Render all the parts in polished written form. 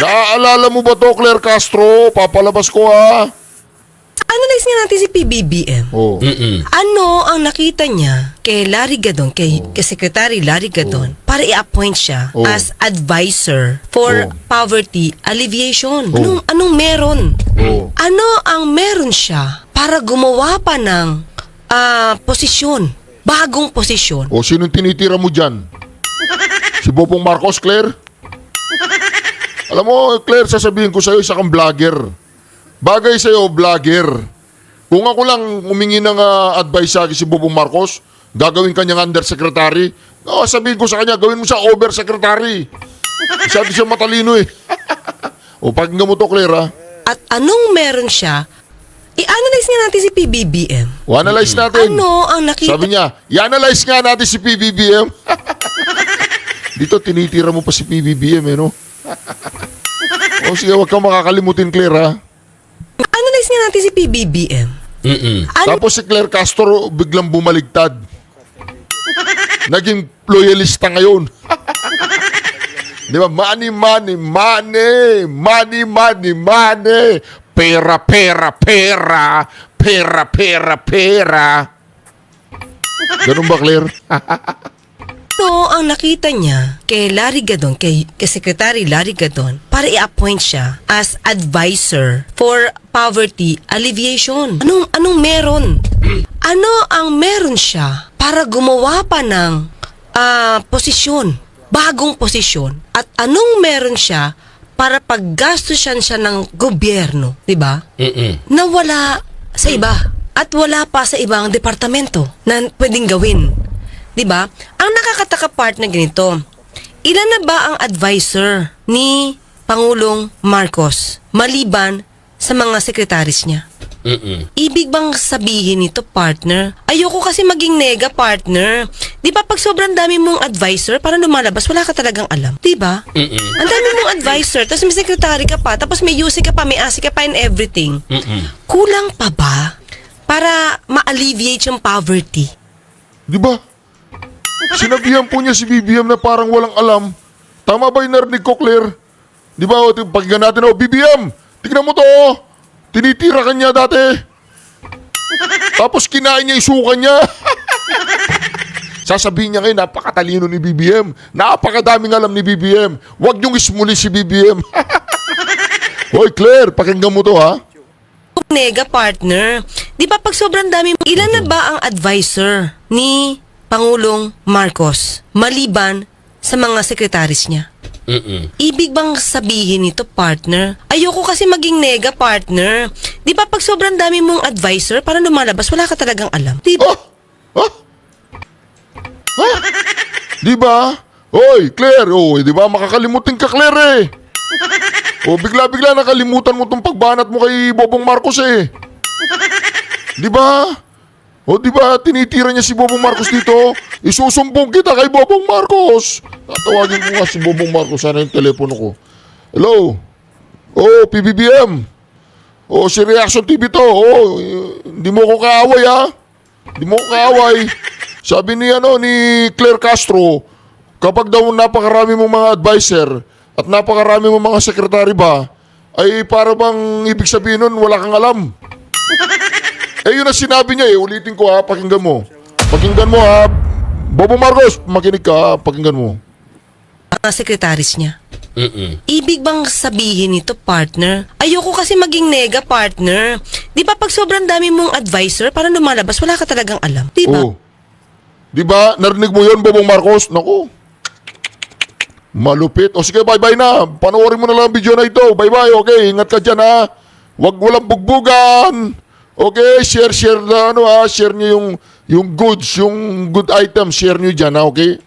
Naaalala mo ba to, Claire Castro? Papalabas ko, ha? Analyze nga natin si PBBM. Oh. Ano ang nakita niya kay Larry Gadon, kay Secretary Larry Gadon, para i-appoint siya as advisor for poverty alleviation? Anong meron? Ano ang meron siya para gumawa pa ng posisyon, bagong posisyon? O, sinong tinitira mo dyan? Si Bobong Marcos, Claire? Alam mo, Claire, sasabihin ko sa'yo, isa kang vlogger. Bagay sa'yo, vlogger. Kung ako lang humingi ng advice sa akin si Bobong Marcos, gagawin kanyang undersecretary, sabihin ko sa kanya, gawin mo siya oversecretary. Sabi siya matalino eh. O, pakinggan mo to, Claire, ha? At anong meron siya? I-analyze nga natin si PBBM. O, analyze natin. Ano ang nakita? Sabi niya, i-analyze nga natin si PBBM. Dito, tinitira mo pa si PBBM, eh, no? O, sige, huwag kang makakalimutin, Claire, ha? Analyze nga natin si PBBM. Tapos si Claire Castro biglang bumaligtad. Naging loyalista ngayon. Di ba? Money, money, money. Money, money, money. Pera, pera, pera. Pera, pera, pera. Ganun ba, Claire? Ano ang nakita niya kay Larry Gadon, kay Secretary Larry Gadon, para i-appoint siya as advisor for poverty alleviation? Anong meron? Ano ang meron siya para gumawa pa ng posisyon, bagong posisyon? At anong meron siya para paggastusan siya ng gobyerno, di ba? Na wala sa iba at wala pa sa ibang departamento na pwedeng gawin. Diba? Ang nakakataka part na ganito, ilan na ba ang advisor ni Pangulong Marcos maliban sa mga sekretaris niya? Ibig bang sabihin nito, partner? Ayoko kasi maging nega, partner. Di ba pag sobrang dami mong advisor, para lumalabas, wala ka talagang alam. Di ba? Ang dami mong advisor, tapos may sekretary ka pa, tapos may UC ka pa, may ASI ka pa and everything. Kulang pa ba para ma-alleviate yung poverty? Di ba? Sinabihan po niya si BBM na parang walang alam. Tama ba yung narinig ko, Claire? Di ba, pakinggan natin, BBM, tignan mo to, tinitira ka niya dati. Tapos kinain niya yung suka niya. Sasabihin niya ngayon, napakatalino ni BBM. Napakadaming alam ni BBM. Huwag niyong ismuli si BBM. Hoy, Claire, pakinggan mo to, ha? Nega, partner. Di ba pag sobrang dami, ilan na ba ang advisor ni Pangulong Marcos maliban sa mga sekretaris niya? Ibig bang sabihin nito, partner? Ayoko kasi maging nega, partner. Di ba pag sobrang dami mong advisor, para lumalabas, wala ka talagang alam. Di ba? Di ba? Hoy, Claire, di ba makakalimutin ka, Claire, eh. Bigla-bigla nakalimutan mo tong pagbanat mo kay Bobong Marcos, eh. Di ba? Di ba tinitira niya si Bobong Marcos dito? Isusumbong kita kay Bobong Marcos. Tatawagin ko nga si Bobong Marcos. Sana yung telepono ko. Hello? PBBM. Si Reaction TV to. Hindi mo ko kaaway, ha? Hindi mo ko kaaway. Sabi ni Claire Castro, kapag daw napakarami mong mga advisor at napakarami mong mga sekretary ba, ay para bang ibig sabihin nun, wala kang alam. Yun ang sinabi niya, ulitin ko, ha, pakinggan mo. Pakinggan mo, ha. Bobong Marcos, makinig ka, ha, pakinggan mo. Mga sekretaris niya. Ibig bang sabihin nito, partner? Ayoko kasi maging nega, partner. Di ba pag sobrang dami mong advisor, para lumalabas, wala ka talagang alam. Di ba? Di ba? Narinig mo yun, Bobong Marcos? Naku. Malupit. Sige, bye-bye na. Panoorin mo na lang ang video na ito. Bye-bye, okay. Ingat ka dyan, ha. Walang bugbugan. Okay, share na share niyo yung goods, yung good items, share niyo diyan, okay?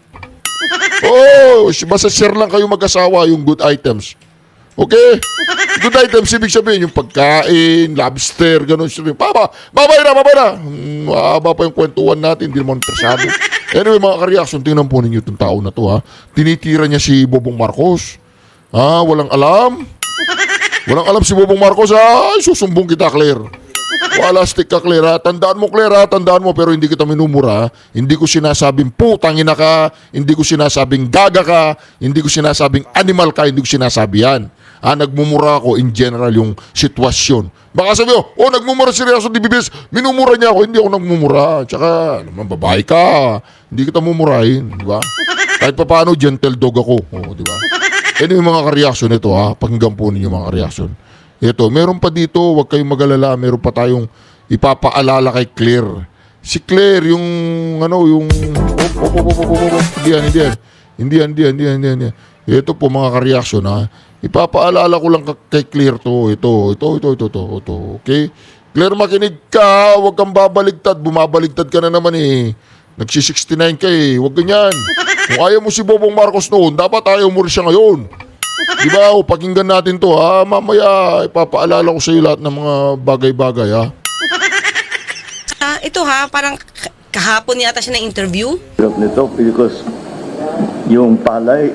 Basta share lang kayo mag-asawa yung good items. Okay? Good items, ibig sabihin yung pagkain, lobster, gano'n. Babay na. Mahaba pa yung kwentuhan natin, hindi naman interesado. Anyway, mga ka-reaction, tingnan po ninyo itong tao na to, ha. Tinitira niya si Bobong Marcos. Walang alam. Walang alam si Bobong Marcos, ha. Susumbong kita, Claire. Wala, stick ka, Claire, ha? Tandaan mo, Claire, ha? Tandaan mo, pero hindi kita minumura, ha? Hindi ko sinasabing putangina ka, hindi ko sinasabing gaga ka, hindi ko sinasabing animal ka, hindi ko sinasabi yan. Nagmumura ako in general yung sitwasyon. Baka sabi mo, nagmumura si Reason DBBS, minumura niya ako. Hindi ako nagmumura. Tsaka, naman, babae ka. Hindi kita mumurahin, di ba? Kahit pa paano, gentle dog ako. Di ba? Yan yung mga ka-reaction ito, Pakinggan po ninyo mga ka-reaction. Ito, meron pa dito, huwag kayong mag-alala, meron pa tayong ipapaalala kay Claire. Si Claire, yung, Hindi yan. Ito po mga ka-reaction, Ipapaalala ko lang kay Claire to. Ito. Okay? Claire, makinig ka. Huwag kang babaligtad. Bumabaligtad ka na naman eh. Nagsi-69 ka eh. Huwag ganyan. Kung ayaw mo si Bobong Marcos noon, dapat ayaw mo rin siya ngayon. Diba? Pakinggan natin to, Mamaya, ipapaalala ko sa iyo lahat ng mga bagay-bagay, Ito parang kahapon yata siya na interview. Hirap nito because yung palay,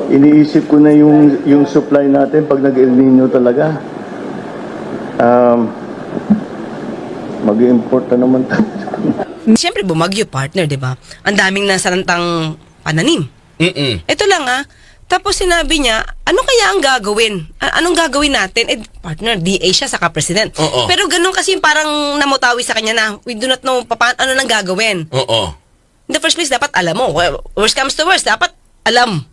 iniisip ko na yung supply natin pag nag-El Nino talaga. Mag-import na naman tayo. Siyempre, bumagyo, partner, di ba? Ang daming nasarantang pananim. Ito lang, Tapos sinabi niya, ano kaya ang gagawin? Anong gagawin natin? Partner, DA siya, saka president. Pero ganun kasi parang namutawi sa kanya na, we do not know ano nang gagawin. In the first place, dapat alam mo. Worst comes to worst, dapat alam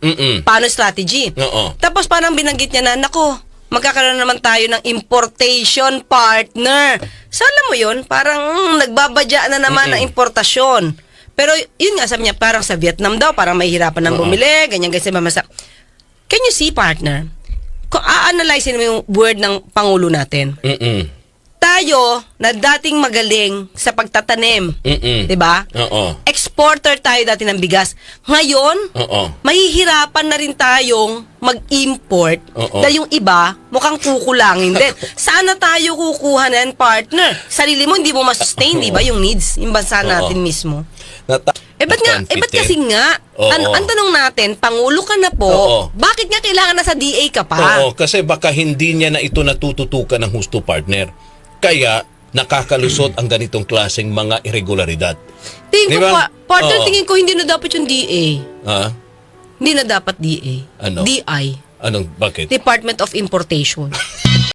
paano strategy. Tapos parang binanggit niya na, nako, magkakaroon naman tayo ng importation partner. So alam mo yun, parang nagbabadya na naman ng importasyon. Pero yun nga, sabi niya, parang sa Vietnam daw, parang mahihirapan ng bumili, ganyan, mamasa. Can you see, partner? Kung a-analyze mo yung word ng Pangulo natin, tayo na dating magaling sa pagtatanim, di ba? Exporter tayo dati ng bigas. Ngayon, mahihirapan na rin tayong mag-import dahil yung iba mukhang kukulangin din. Sana tayo kukuha na yan, partner. Sarili mo, hindi mo masustain, di ba, yung needs, yung bansa natin mismo. Ba't kasi nga, ang tanong natin, Pangulo ka na po, bakit nga kailangan na sa DA ka pa? Kasi baka hindi niya na ito natututukan ng husto, partner. Kaya, nakakalusot ang ganitong klaseng mga irregularidad. Tingin ko, partner, tingin ko hindi na dapat yung DA. Hindi na dapat DA. Ano? DI. Anong, bakit? Department of Importation.